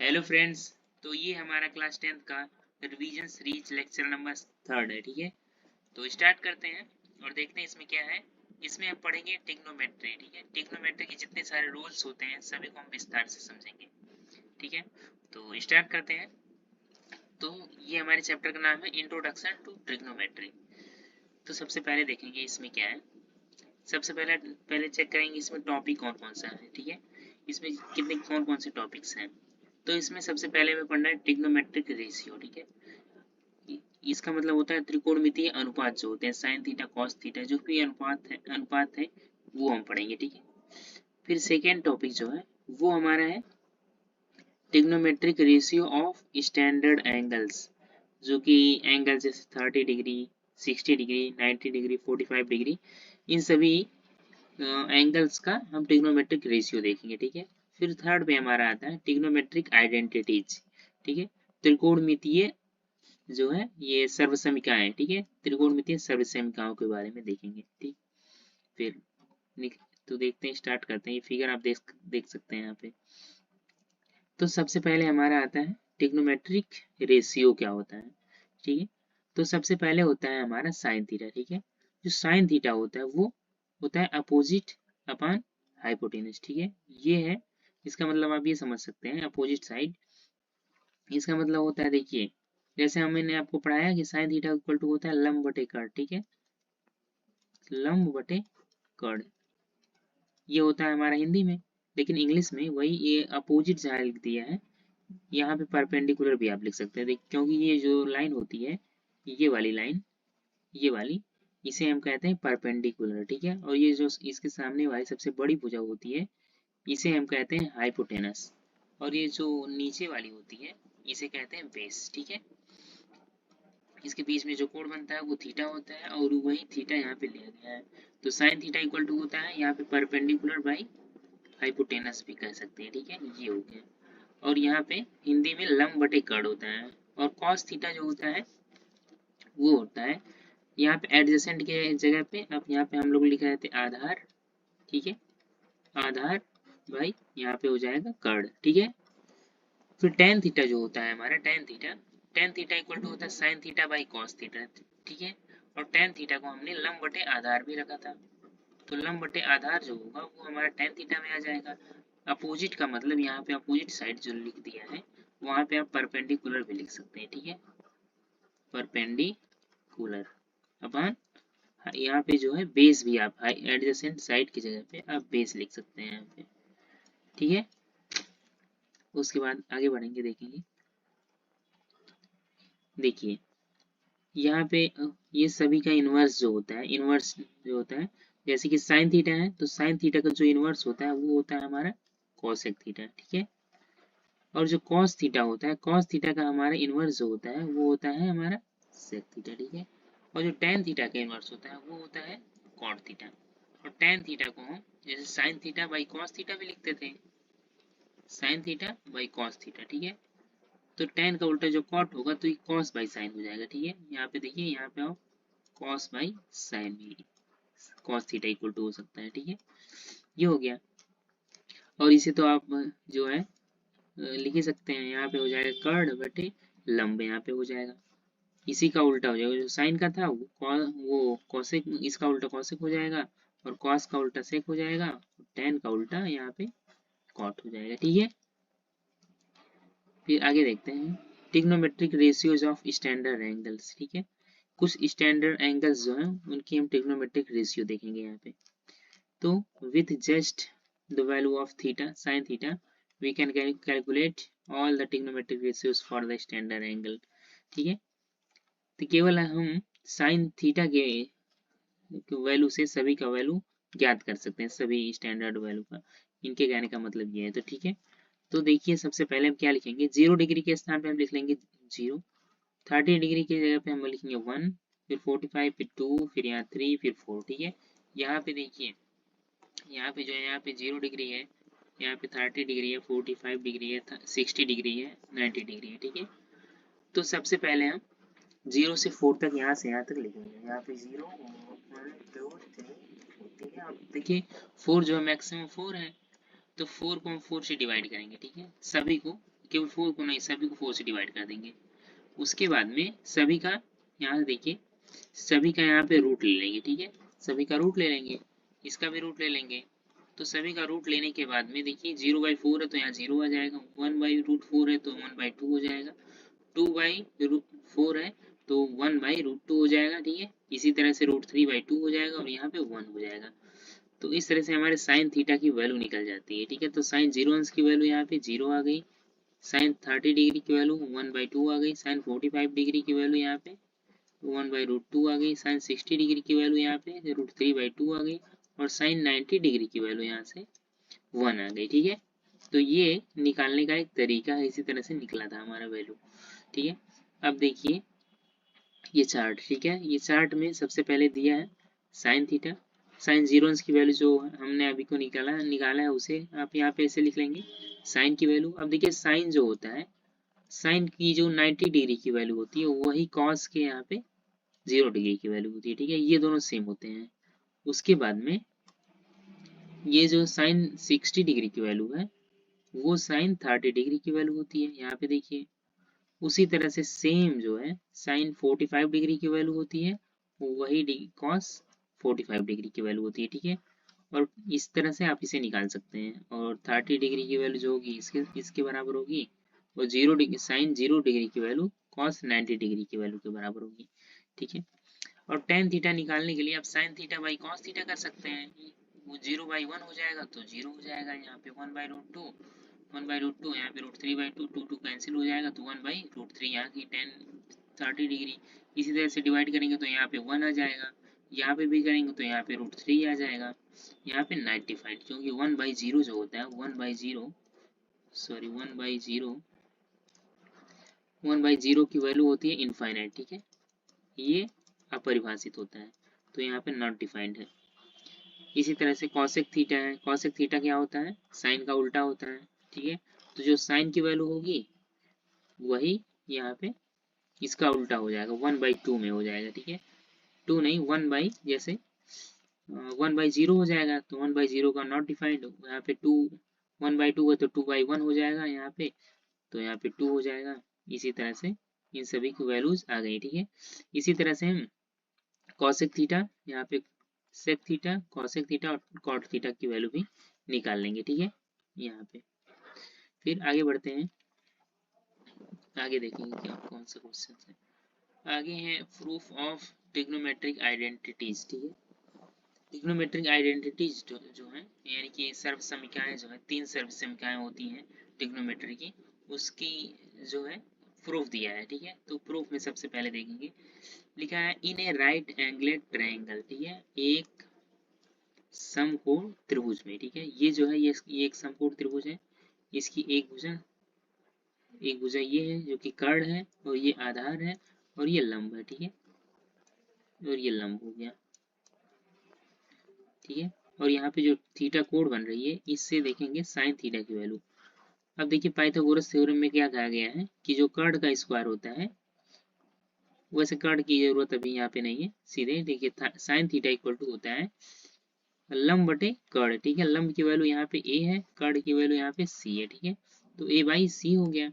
Hello friends. तो ये हमारा क्लास 10th का रिवीजन सीरीज लेक्चर नंबर 3 है। ठीक है, तो स्टार्ट करते हैं और देखते हैं इसमें क्या है। इसमें हम पढ़ेंगे टिग्नोमेट्री। ठीक है, टिग्नोमेट्री के जितने सारे रूल्स होते हैं सभी को हम विस्तार से समझेंगे। ठीक है, तो स्टार्ट करते हैं। तो ये हमारे चैप्टर का नाम है इंट्रोडक्शन टू ट्रिग्नोमेट्री। तो सबसे पहले देखेंगे इसमें क्या है। सबसे पहले चेक करेंगे इसमें टॉपिक कौन कौन सा है। ठीक है, इसमें कितने कौन कौन से टॉपिक्स हैं। तो इसमें सबसे पहले में पढ़ना है ट्रिग्नोमेट्रिक रेशियो। ठीक है, इसका मतलब होता है त्रिकोणमितीय अनुपात जो होते हैं साइन थीटा कॉस थीटा, जो भी अनुपात है वो हम पढ़ेंगे। ठीक है, फिर सेकेंड टॉपिक जो है वो हमारा है trigonometric ratio of standard angles, जो कि एंगल जैसे 30 डिग्री 60 डिग्री 90 डिग्री 45 डिग्री, इन सभी एंगल्स का हम ट्रिग्नोमेट्रिक रेशियो देखेंगे। ठीक है, फिर थर्ड पे हमारा आता है ट्रिग्नोमेट्रिक आइडेंटिटीज। ठीक है, त्रिकोणमितीय जो है ये सर्वसमीकाएं। ठीक है, त्रिकोणमितीय सर्वसमीकाओं के बारे में देखेंगे। ठीक, फिर तो देखते हैं, स्टार्ट करते हैं। ये फिगर आप देख सकते हैं यहाँ पे। तो सबसे पहले हमारा आता है ट्रिग्नोमेट्रिक रेशियो क्या होता है। ठीक है, तो सबसे पहले होता है हमारा साइन थीटा। ठीक है, जो साइन थीटा होता है वो होता है अपोजिट अपॉन हाइपोटेनस। ठीक है, ये है इसका मतलब। आप ये समझ सकते हैं अपोजिट साइड, इसका मतलब होता है, देखिए जैसे हमने आपको पढ़ाया कि साइन थीटा इक्वल टू होता है लंब बटे कर्ण। ठीक है, लंब बटे कर्ण ये होता है हमारा हिंदी में, लेकिन इंग्लिश में वही ये अपोजिट जहाँ लिख दिया है, यहाँ पे परपेंडिकुलर भी आप लिख सकते हैं। क्योंकि ये जो लाइन होती है, ये वाली लाइन, ये वाली, इसे हम कहते हैं परपेंडिकुलर। ठीक है, और ये जो इसके सामने वाली सबसे बड़ी भुजा होती है इसे हम कहते हैं हाइपोटेनस, और ये जो नीचे वाली होती है इसे कहते हैं बेस। ठीक है, इसके बीच में जो कोण बनता है वो थीटा होता है, और वही थीटा यहाँ पे लिया गया है। तो साइन थीटा इक्वल टू होता है यहाँ पे परपेंडिकुलर बाई हाइपोटेनस भी कह सकते हैं। ठीक है, ये हो गया। और यहाँ पे हिंदी में लंब बटे कर्ण होता है। और कॉस थीटा जो होता है वो होता है यहाँ पे एडजेसेंट के जगह पे, अब यहाँ पे हम लोग लिख रहे थे आधार। ठीक है, आधार भाई यहाँ पे हो जाएगा कर्ण। ठीक है, फिर टेन थीटा जो होता है हमारा, टेन थीटा इक्वल टू होता है sign theta by cos theta. ठीक है, और टेन थीटा को हमने लंब बटे आधार भी रखा था, तो लंब बटे आधार जो होगा वो हमारा टेन थीटा में आ जाएगा। अपोजिट का मतलब यहाँ पे अपोजिट साइड जो लिख दिया है वहां पे आप परपेंडिकुलर भी लिख सकते हैं। ठीक है, परपेंडिकुलर अपन यहाँ पे जो है बेस भी आप एडजेसेंट साइड की जगह पे आप बेस लिख सकते हैं यहाँ पे। ठीक है, उसके बाद आगे बढ़ेंगे, देखेंगे। देखिए यहाँ पे ये सभी का इनवर्स जो होता है, इनवर्स जो होता है, जैसे कि साइन थीटा है तो साइन थीटा का जो इनवर्स होता है वो होता है हमारा कॉसेक थीटा। ठीक है, और जो कॉस थीटा होता है, कॉस थीटा का हमारा इनवर्स जो होता है वो होता है हमारा सेक थीटा। ठीक है, और जो टेन थीटा का इनवर्स होता है वो होता है कॉट थीटा। और टेन थीटा को हम जैसे sign theta by cos theta भी लिखते थे, sign theta by cos theta. ठीक है, तो टेन का उल्टा जो कॉट होगा तो ये कॉस बाई साइन हो जाएगा। ठीक है, यहाँ पे देखिए, यहाँ पे आप कॉस बाई साइन भी, कॉस थीटा इक्वल टू हो सकता है। ठीक है, ये हो गया। और इसे तो आप जो है लिख ही सकते हैं, यहाँ पे हो जाएगा कर्ण बटे लंब, यहाँ पे हो जाएगा। इसी का उल्टा हो जाएगा, जो साइन का था वो कॉसेक, इसका उल्टा कॉसेक हो जाएगा, और कॉस का उल्टा सेक हो जाएगा, टेन का उल्टा यहाँ पे कॉट हो जाएगा। ठीक है, फिर आगे देखते हैं trigonometric ratios of standard angles. ठीक है, कुछ स्टैंडर्ड एंगल्स जो हैं उनकी हम ट्रिग्नोमेट्रिक रेशियो देखेंगे यहाँ पे। तो with just the value of theta sine theta we can calculate all the trigonometric ratios for the standard angle. ठीक है, तो केवल हम साइन थीटा के वैल्यू से सभी का वैल्यू ज्ञात कर सकते हैं, सभी स्टैंडर्ड वैल्यू का। इनके कहने का मतलब ये है। तो ठीक है, तो देखिए सबसे पहले हम क्या लिखेंगे, 0 डिग्री के स्थान पे हम लिख लेंगे 0, 30 डिग्री की जगह पे हम लिखेंगे 1, फिर 45, फिर 2, फिर यहाँ 3, फिर 4। ठीक है, यहाँ पे देखिए, यहाँ पे जो है, यहाँ पे 0 डिग्री है, यहाँ पे 30 डिग्री है, 45 डिग्री है, 60 डिग्री है, 90 डिग्री है। ठीक है, तो सबसे पहले हम 0 से 4 तक, यहाँ से यहाँ तक लिखेंगे। यहाँ पे 0, 1, 2, 3, 4। ठीक है, अब देखिए 4 जो है मैक्सिमम 4 है, तो 4 को हम 4 से डिवाइड करेंगे। ठीक है, सभी को केवल 4 को नहीं, सभी को 4 से डिवाइड कर देंगे। उसके बाद में सभी का यहाँ देखिए, सभी का यहाँ पे रूट ले लेंगे, ठीक है, सभी का रूट ले लेंगे, इसका भी रूट ले लेंगे। तो सभी का रूट लेने के बाद में देखिए 0/4 है तो यहाँ 0 आ जाएगा, 1/√4 है तो 1/2 हो जाएगा, 2/4 है तो 1/√2 हो जाएगा, ठीक है। इसी तरह से √3/2 हो जाएगा और यहाँ पे 1 हो जाएगा। तो इस तरह से हमारे साइन थीटा की वैल्यू निकल जाती है, ठीक है। तो साइन 0 अंश की वैल्यू यहाँ पे 0 आ गई, साइन 30 डिग्री की वैल्यू 1/2 आ गई, साइन 45 डिग्री की वैल्यू यहाँ पे 1/√2 आ गई, साइन 60 डिग्री की वैल्यू यहाँ पे √3/2 आ गई, और साइन 90 डिग्री की वैल्यू यहाँ से 1 आ गई, ठीक है। तो ये निकालने का एक तरीका है, इसी तरह से निकला था हमारा वैल्यू, ठीक है। अब देखिए ये चार्ट, ठीक है, ये चार्ट में सबसे पहले दिया है साइन थीटा, साइन 0 अंश की वैल्यू जो हमने अभी को निकाला है उसे आप यहाँ पे ऐसे लिख लेंगे साइन की वैल्यू। अब देखिए साइन जो होता है, साइन की जो 90 डिग्री की वैल्यू होती है वही कॉस के यहाँ पे 0 डिग्री की वैल्यू होती है, ठीक है, ये दोनों सेम होते हैं। उसके बाद में ये जो साइन 60 डिग्री की वैल्यू है वो साइन 30 डिग्री की वैल्यू होती है, यहाँ पे देखिए। उसी तरह से सेम जो है साइन 45 डिग्री की वैल्यू होती है वही कॉस 45 डिग्री की वैल्यू होती है, ठीक है। और इस तरह से आप इसे निकाल सकते हैं, और 30 डिग्री की वैल्यू जो होगी इसके बराबर होगी, और 0 डिग्री साइन 0 डिग्री की वैल्यू कॉस 90 डिग्री की वैल्यू के बराबर होगी, ठीक है। और टेन थीटा निकालने के लिए आप sign theta by cos theta कर सकते हैं, वो 0/1 हो जाएगा तो 0 हो जाएगा, यहाँ पे 1/√2 यहाँ पे √3/2, 2 कैंसिल हो जाएगा तो 1/√3 यहाँ की टेन 30 डिग्री। इसी तरह से डिवाइड करेंगे तो यहाँ पे 1 आ जाएगा, यहाँ पे भी करेंगे तो यहाँ पे √3 आ जाएगा, यहाँ पे 95, क्योंकि 1/0 जो होता है 1/0 सॉरी 1/0 की वैल्यू होती है इनफाइनाइट, ठीक है, ये अपरिभाषित होता है, तो यहाँ पे नॉट डिफाइंड है। इसी तरह से कॉसेक थीटा है, कॉसेक थीटा क्या होता है, साइन का उल्टा होता है, ठीक है। तो जो साइन की वैल्यू होगी वही यहाँ पे इसका उल्टा हो जाएगा, 1/2 में हो जाएगा, ठीक है, 2 नहीं 1 बाई, जैसे 1/0 हो जाएगा तो 1/0 का नॉट डिफाइंड, यहाँ पे 1/2 है तो 2/1 हो जाएगा यहाँ पे, तो यहाँ पे 2 हो जाएगा। इसी तरह से इन सभी की वैल्यूज आ गई, ठीक है। इसी तरह से हम कॉसेक थीटा, यहाँ पे सेक थीटा, कॉसेक थीटा और कॉट थीटा की वैल्यू भी निकाल लेंगे, ठीक है, यहाँ पे। फिर आगे बढ़ते हैं, आगे देखेंगे क्या कौन सा क्वेश्चन है। आगे है प्रूफ ऑफ ट्रिग्नोमेट्रिक आइडेंटिटीज, ठीक है। ट्रिग्नोमेट्रिक आइडेंटिटीज जो है यानी कि सर्व समीकरण जो है, 3 सर्व समीकरण होती हैं ट्रिग्नोमेट्री की, उसकी जो है प्रूफ दिया है, ठीक है। तो प्रूफ में सबसे पहले देखेंगे, लिखा है इन ए राइट एंगलेड ट्रायंगल, ठीक है, एक समकोण त्रिभुज में, ठीक है, ये जो है ये एक समकोण त्रिभुज है, इसकी एक भुजा ये है जो कि कर्ण है, और ये आधार है, और ये लंब है, ठीक है, और ये लंब हो गया, ठीक है। और यहाँ पे जो थीटा कोण बन रही है इससे देखेंगे साइन थीटा की वैल्यू। अब देखिए पाइथागोरस थ्योरम में क्या कहा गया है कि जो कर्ण का स्क्वायर होता है, वैसे कर्ण की जरूरत अभी यहाँ पे नहीं है, सीधे देखिए साइन थीटा इक्वल टू होता है लंब बटे कर्ण, ठीक है। लंब की वैल्यू यहाँ पे a है, कर्ण की वैल्यू यहाँ पे c है, ठीक है, तो a/c हो गया।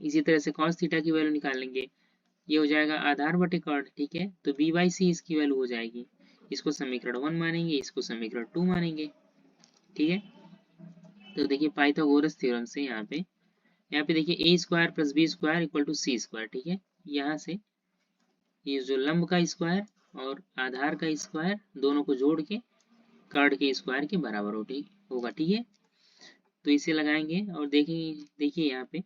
इसी तरह से cos थीटा की वैल्यू निकालेंगे, ये हो जाएगा आधार बटे कर्ण, ठीक है, तो b/c इसकी वैल्यू हो जाएगी। इसको समीकरण 1 मानेंगे, इसको समीकरण 2 मानेंगे, ठीक है। तो देखिए पाइथागोरस थ्योरम से यहाँ पे देखिए a² + b² = c², ठीक है। यहाँ से ये जो लंब का स्क्वायर और आधार का स्क्वायर दोनों को जोड़ के कर्ण के स्क्वायर के बराबर होगा, ठीक है। तो इसे लगाएंगे और देखिए यहाँ पे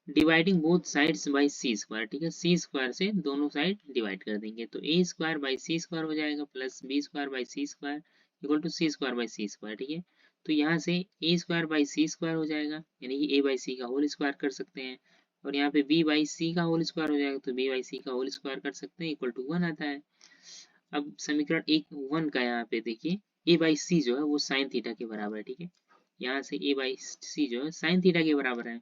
dividing both sides by c², ठीक है, c² से दोनों साइड डिवाइड कर देंगे तो a²/c² हो जाएगा plus b²/c² equal to c²/c², ठीक है। तो यहाँ से a²/c² हो जाएगा, यानी कि a/c का होल स्क्वायर कर सकते हैं, और यहाँ पे b/c का होल स्क्वायर हो जाएगा तो b/c का होल स्क्वायर कर सकते हैं, इक्वल टू 1 आता है। अब समीकरण 1 का यहाँ पे देखिए a/c जो है वो साइन थीटा के बराबर है, ठीक है, यहाँ से a/c जो है साइन थीटा के बराबर है,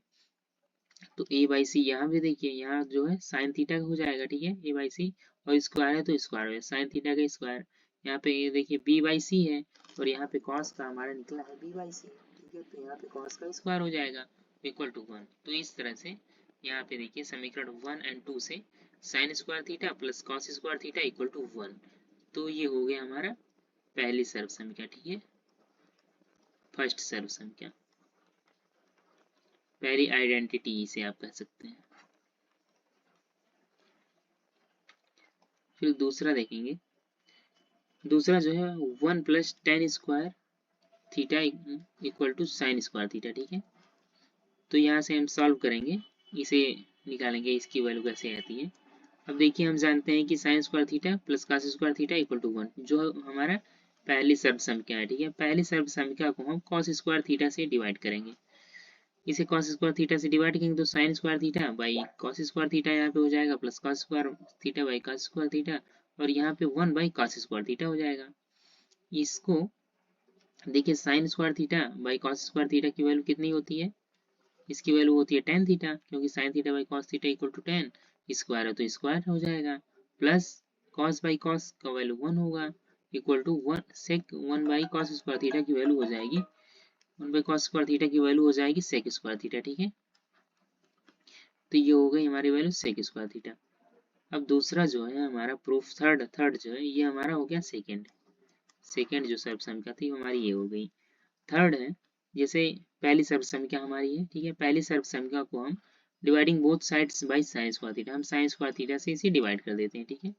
तो a/c यहाँ भी देखिए यहाँ जो है साइन थीटा हो जाएगा, ठीक है, a/c, और स्क्वायर है तो स्क्वायर है साइन थीटा का स्क्वायर। यहाँ पे ये देखिए b/c है, और यहाँ पे cos का हमारा निकला है b/c, ठीक है, तो यहाँ पे cos का स्क्वायर हो जाएगा, इक्वल टू 1। तो इस तरह से यहाँ पे देखिए समीकरण 1 एंड 2 से sine square theta plus cos square theta equal to 1। तो ये हो गया हमारा पहली सर्व संख्या, ठीक है, फर्स्ट सर्व संख्या, पहली आइडेंटिटी इसे आप कह सकते हैं। फिर दूसरा देखेंगे, दूसरा जो है 1 plus tan square theta equal to sine square theta, ठीक है। तो यहाँ से हम सॉल्व करेंगे, इसे निकालेंगे, इसकी वैल्यू कैसे आती है। अब देखिए हम जानते हैं कि sine square theta plus cos square theta equal to 1, जो हमारा पहली सर्व संख्या है, ठीक है। पहली सर्व संख्या को हम कॉस स्क्वायर थीटा से डिवाइड करेंगे, इसे कॉस स्क्वायर थीटा से डिवाइड करेंगे तो sign square theta by cos square theta यहाँ पे हो जाएगा plus cos square theta by cos square theta, और यहाँ पे 1 बाई कॉस स्क्वायर थीटा हो जाएगा। इसको देखिए sine square theta by cos square theta की वैल्यू कितनी होती है, इसकी वैल्यू होती है टेन थीटा, क्योंकि sine theta by cos theta equal to tan, square है तो स्क्वायर हो जाएगा, प्लस कॉस बाई कॉस का वैल्यू 1 होगा, equal to 1 sec 1 by cos square theta की वैल्यू हो जाएगी 1 बाई कॉस स्क्वायर थीटा की वैल्यू हो जाएगी सेक स्क्वायर थीटा, ठीक है। तो ये हो गई हमारी वैल्यू सेक स्क्वायर थीटा। अब दूसरा जो है हमारा प्रूफ थर्ड जो है ये हमारा हो गया सेकेंड जो सर्व संख्या थी हमारी ये हो गई। थर्ड है, जैसे पहली सर्व संख्या हमारी है, ठीक है, पहली सर्व संख्या को हम dividing both sides by sine square theta, हम साइन स्क्वायर थीटा से इसे डिवाइड कर देते हैं, ठीक है।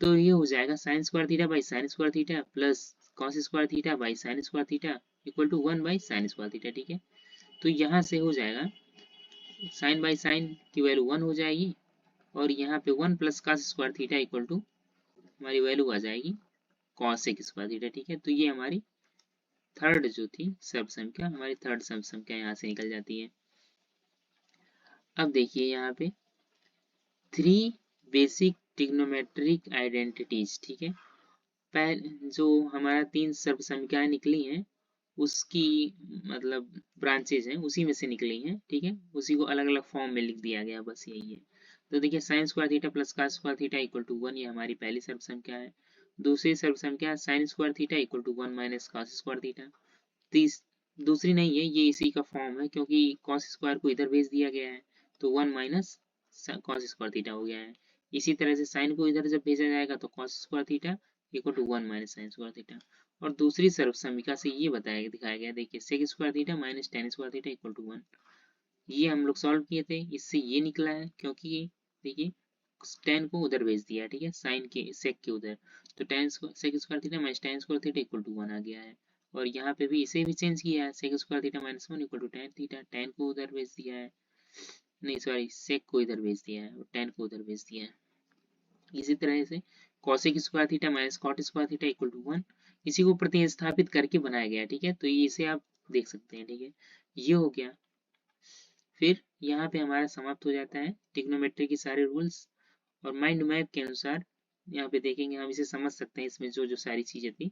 तो ये हो जाएगा sine square theta by sine square theta plus cos square theta by sine square theta equal to 1 by sine square theta, ठीक है। तो यहाँ से हो जाएगा साइन बाई साइन की वैल्यू 1 हो जाएगी, और यहाँ पे 1 plus cos square theta equal to हमारी वैल्यू आ जाएगी कॉस स्क्वायर थीटा, ठीक है। तो ये हमारी थर्ड जो थी सर्व संख्या, हमारी थर्ड सर्व संख्या यहाँ से निकल जाती है। अब देखिए यहाँ पे 3 बेसिक ट्रिग्नोमेट्रिक आइडेंटिटीज, ठीक है, जो हमारा 3 सर्व संख्याएं निकली हैं उसकी मतलब ब्रांचेज हैं उसी में से निकली हैं, ठीक है, उसी को अलग अलग फॉर्म में लिख दिया गया, बस यही है। तो देखिए sine square theta plus cos square theta equal to 1, ये हमारी पहली सर्व संख्या है। दूसरी सर्व संख्या sine square theta equal to 1 minus cos square theta. दूसरी नहीं है, ये इसी का फॉर्म है, क्योंकि कॉस स्क्वायर को इधर भेज दिया गया है तो 1 माइनस कॉस स्क्वायर थीटा हो गया है। इसी तरह से साइन को इधर जब भेजा जाएगा तो cos square theta equal to 1 minus sine square theta. और दूसरी सर्व समीकरण से ये बताया दिखाया गया, देखिए sec square theta minus tan square theta equal to 1, ये हम लोग सॉल्व किए थे, इससे ये निकला है, क्योंकि देखिए टेन को उधर भेज दिया, ठीक है, साइन के सेक के उधर, तो tan sec square theta minus tan square theta equal to 1 आ गया है। और यहाँ पे भी इसे भी चेंज किया है, sec square theta minus 1 equal to tan theta, tan को उधर भेज दिया है, नहीं सॉरी सेक को इधर भेज दिया है और टेन को उधर भेज दिया है। इसी तरह से cosec square theta minus cot square theta equal to 1, इसी को प्रतिस्थापित करके बनाया गया, ठीक है। तो ये इसे आप देख सकते हैं, ठीक है, ये हो गया। फिर यहाँ पे हमारा समाप्त हो जाता है ट्रिग्नोमेट्री की सारे रूल्स, और माइंड मैप के अनुसार यहाँ पे देखेंगे हम इसे समझ सकते हैं, इसमें जो जो सारी चीजें थी,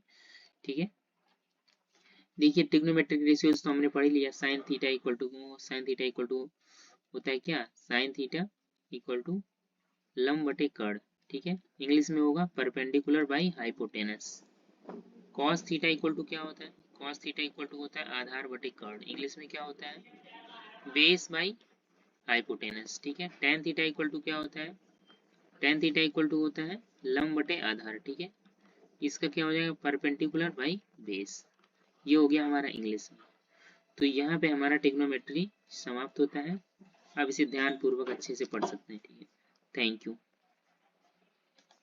ठीक है। देखिए ट्रिग्नोमेट्रिक रेशियोज तो हमने पढ़ ही लिया, साइन थीटा इक्वल टू होता है क्या, साइन थीटा इक्वल टू लंब बटे कर्ण, ठीक है, इंग्लिश में होगा perpendicular by hypotenuse. Cos theta equal to क्या होता है, कॉस थीटा इक्वल टू होता है आधार बटे कर्ण, इंग्लिश में क्या होता है बेस बाई हाइपोटेनस, ठीक है। टेन थीटा इक्वल टू क्या होता है, टेन थीटा इक्वल टू होता है लंब बटे आधार, ठीक है, इसका क्या हो जाएगा परपेंडिकुलर बाई बेस, ये हो गया हमारा इंग्लिश में। तो यहाँ पे हमारा ट्रिग्नोमेट्री समाप्त होता है, आप इसे ध्यान पूर्वक अच्छे से पढ़ सकते हैं, ठीक है। Thank you.